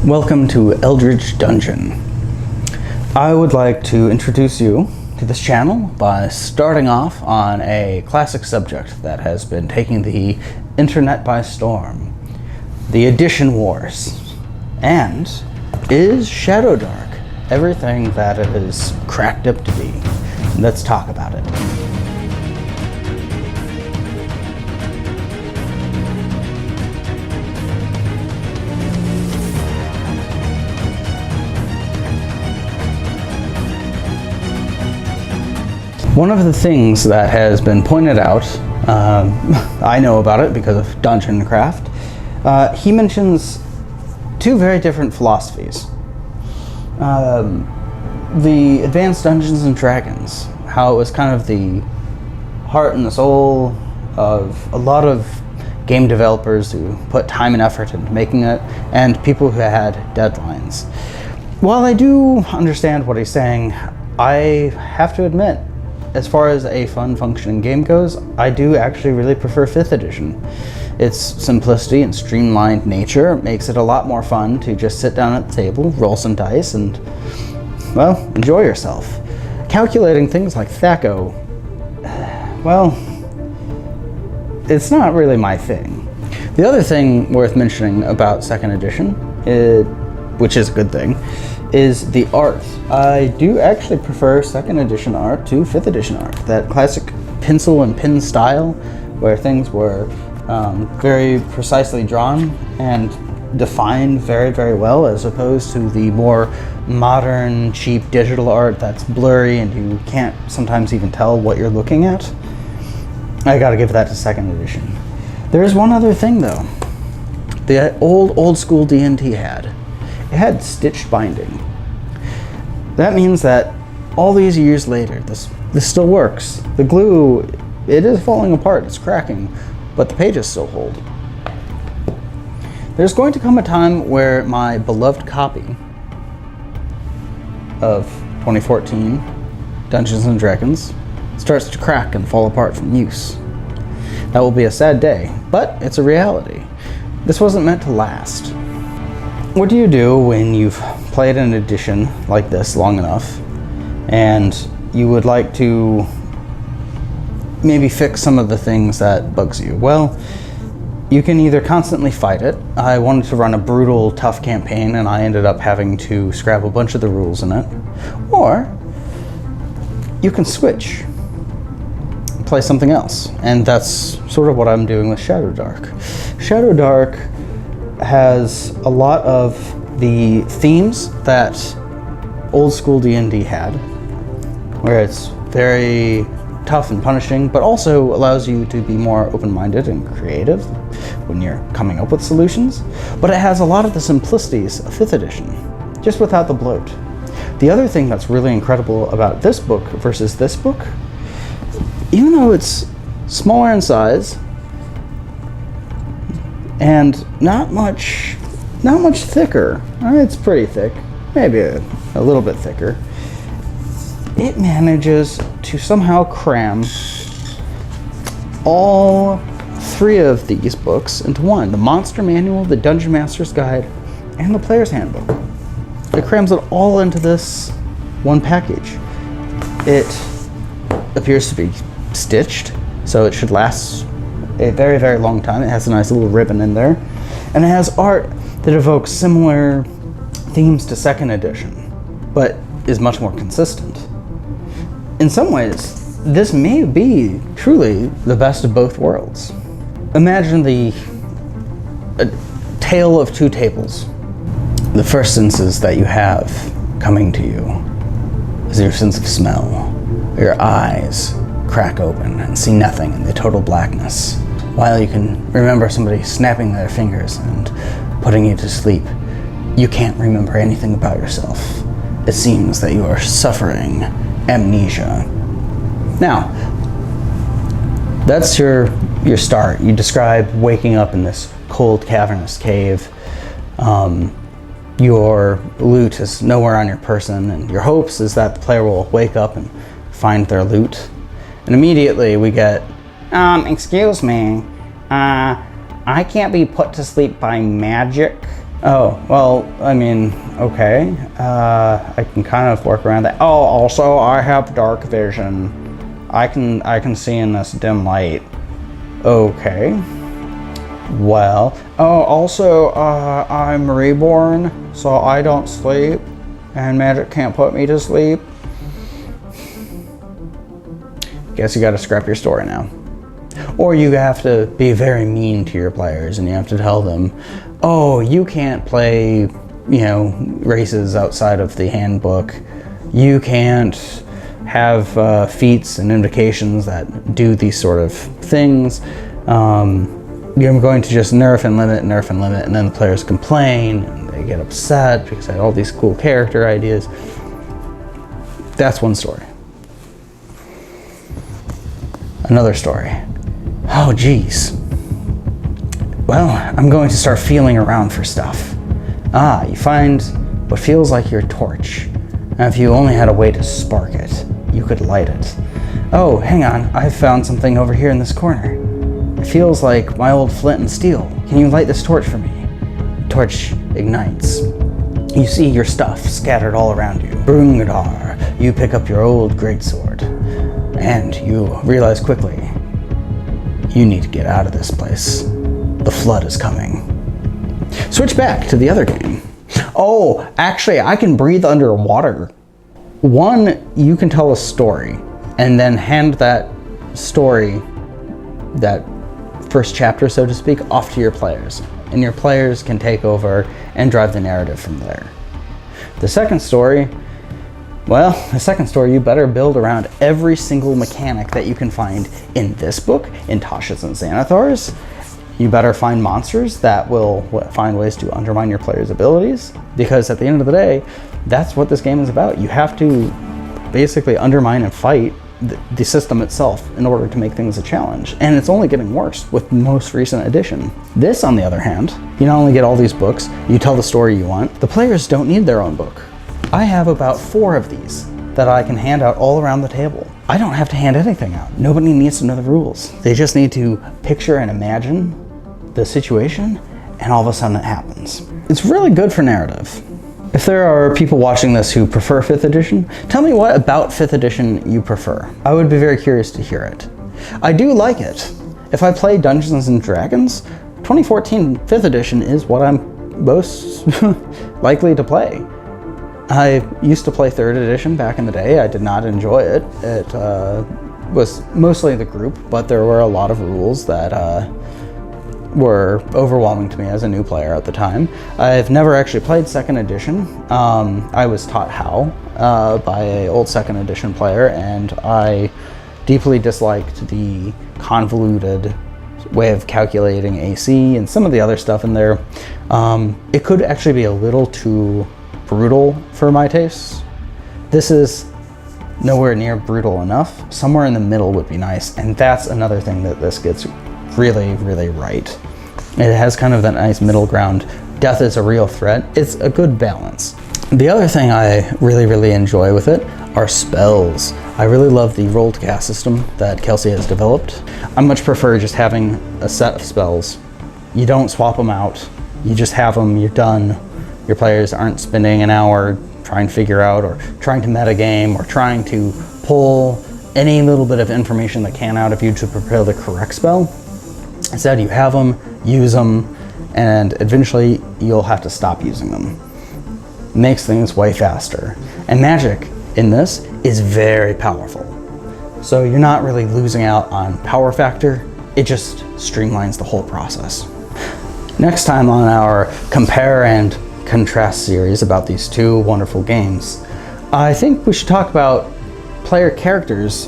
Welcome to Eldritch Dungeon. I would like to introduce you to this channel by starting off on a classic subject that has been taking the internet by storm, the Edition Wars. And is Shadowdark everything that it is cracked up to be? Let's talk about it. One of the things that has been pointed out, I know about it because of Dungeon Craft, he mentions two very different philosophies. The Advanced Dungeons and Dragons, how it was kind of the heart and the soul of a lot of game developers who put time and effort into making it, and people who had deadlines. While I do understand what he's saying, I have to admit, as far as a fun functioning game goes, I do actually really prefer 5th edition. Its simplicity and streamlined nature makes it a lot more fun to just sit down at the table, roll some dice, and, well, enjoy yourself. Calculating things like THAC0, well, it's not really my thing. The other thing worth mentioning about 2nd edition, which is a good thing, is the art. I do actually prefer 2nd edition art to 5th edition art. That classic pencil and pen style where things were very precisely drawn and defined very, very well, as opposed to the more modern, cheap digital art that's blurry and you can't sometimes even tell what you're looking at. I gotta give that to 2nd edition. There's one other thing though. The old school D&D it had stitched binding. That means that all these years later, this still works. The glue, it is falling apart, it's cracking, but the pages still hold. There's going to come a time where my beloved copy of 2014 Dungeons and Dragons starts to crack and fall apart from use. That will be a sad day, but it's a reality. This wasn't meant to last. What do you do when you've played an edition like this long enough and you would like to maybe fix some of the things that bugs you? Well, you can either constantly fight it. I wanted to run a brutal, tough campaign and I ended up having to scrap a bunch of the rules in it. Or you can switch, play something else. And that's sort of what I'm doing with Shadowdark. Shadowdark has a lot of the themes that old school D&D had, where it's very tough and punishing, but also allows you to be more open-minded and creative when you're coming up with solutions. But it has a lot of the simplicities of 5th edition, just without the bloat. The other thing that's really incredible about this book versus this book, even though it's smaller in size, and not much thicker. It's pretty thick, maybe a little bit thicker. It manages to somehow cram all 3 of these books into one: the Monster Manual, the Dungeon Master's Guide, and the Player's Handbook. It crams it all into this one package. It appears to be stitched, so it should last a very, very long time. It has a nice little ribbon in there, and it has art that evokes similar themes to 2nd edition, but is much more consistent. In some ways, this may be truly the best of both worlds. Imagine a tale of two tables. The first senses that you have coming to you is your sense of smell. Your eyes crack open and see nothing in the total blackness. While you can remember somebody snapping their fingers and putting you to sleep, you can't remember anything about yourself. It seems that you are suffering amnesia. Now, that's your start. You describe waking up in this cold, cavernous cave. Your loot is nowhere on your person, and your hopes is that the player will wake up and find their loot. And immediately we get, excuse me, I can't be put to sleep by magic. Oh, well, I mean, okay. I can kind of work around that. Oh, also, I have dark vision. I can see in this dim light. Okay. Well, oh, also, I'm reborn, so I don't sleep, and magic can't put me to sleep. Guess you gotta scrap your story now. Or you have to be very mean to your players, and you have to tell them, oh, you can't play, races outside of the handbook. You can't have feats and invocations that do these sort of things. You're going to just nerf and limit, and then the players complain, and they get upset because I had all these cool character ideas. That's one story. Another story. Oh, geez. Well, I'm going to start feeling around for stuff. Ah, you find what feels like your torch. And if you only had a way to spark it, you could light it. Oh, hang on, I found something over here in this corner. It feels like my old flint and steel. Can you light this torch for me? Torch ignites. You see your stuff scattered all around you. Brungadar, you pick up your old greatsword, and you realize quickly, you need to get out of this place. The flood is coming. Switch back to the other game. Oh, actually, I can breathe underwater. One, you can tell a story, and then hand that story, that first chapter, so to speak, off to your players. And your players can take over and drive the narrative from there. The second story, you better build around every single mechanic that you can find in this book, in Tasha's and Xanathar's. You better find monsters that will find ways to undermine your players' abilities, because at the end of the day, that's what this game is about. You have to basically undermine and fight the system itself in order to make things a challenge. And it's only getting worse with the most recent edition. This, on the other hand, you not only get all these books, you tell the story you want. The players don't need their own book. I have about 4 of these that I can hand out all around the table. I don't have to hand anything out. Nobody needs to know the rules. They just need to picture and imagine the situation, and all of a sudden it happens. It's really good for narrative. If there are people watching this who prefer 5th edition, tell me what about 5th edition you prefer. I would be very curious to hear it. I do like it. If I play Dungeons and Dragons, 2014 5th edition is what I'm most likely to play. I used to play 3rd edition back in the day. I did not enjoy it. It was mostly the group, but there were a lot of rules that were overwhelming to me as a new player at the time. I've never actually played 2nd edition. I was taught how by an old 2nd edition player, and I deeply disliked the convoluted way of calculating AC and some of the other stuff in there. It could actually be a little too brutal for my tastes. This is nowhere near brutal enough. Somewhere in the middle would be nice, and that's another thing that this gets really, really right. It has kind of that nice middle ground. Death is a real threat. It's a good balance. The other thing I really, really enjoy with it are spells. I really love the roll to cast system that Kelsey has developed. I much prefer just having a set of spells. You don't swap them out. You just have them, you're done. Your players aren't spending an hour trying to figure out or trying to metagame or trying to pull any little bit of information they can out of you to prepare the correct spell. Instead, you have them, use them, and eventually you'll have to stop using them. Makes things way faster. And magic in this is very powerful. So you're not really losing out on power factor, it just streamlines the whole process. Next time on our Compare and Contrast series about these two wonderful games, I think we should talk about player characters,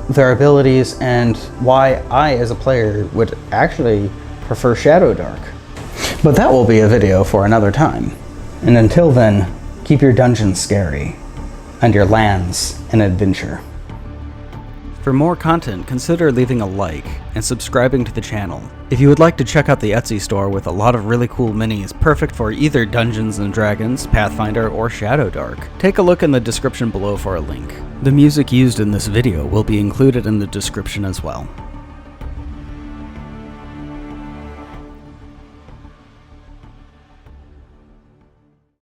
their abilities, and why I as a player would actually prefer Shadowdark. But that will be a video for another time. And until then, keep your dungeons scary and your lands an adventure. For more content, consider leaving a like and subscribing to the channel. If you would like to check out the Etsy store with a lot of really cool minis perfect for either Dungeons & Dragons, Pathfinder, or Shadowdark, take a look in the description below for a link. The music used in this video will be included in the description as well.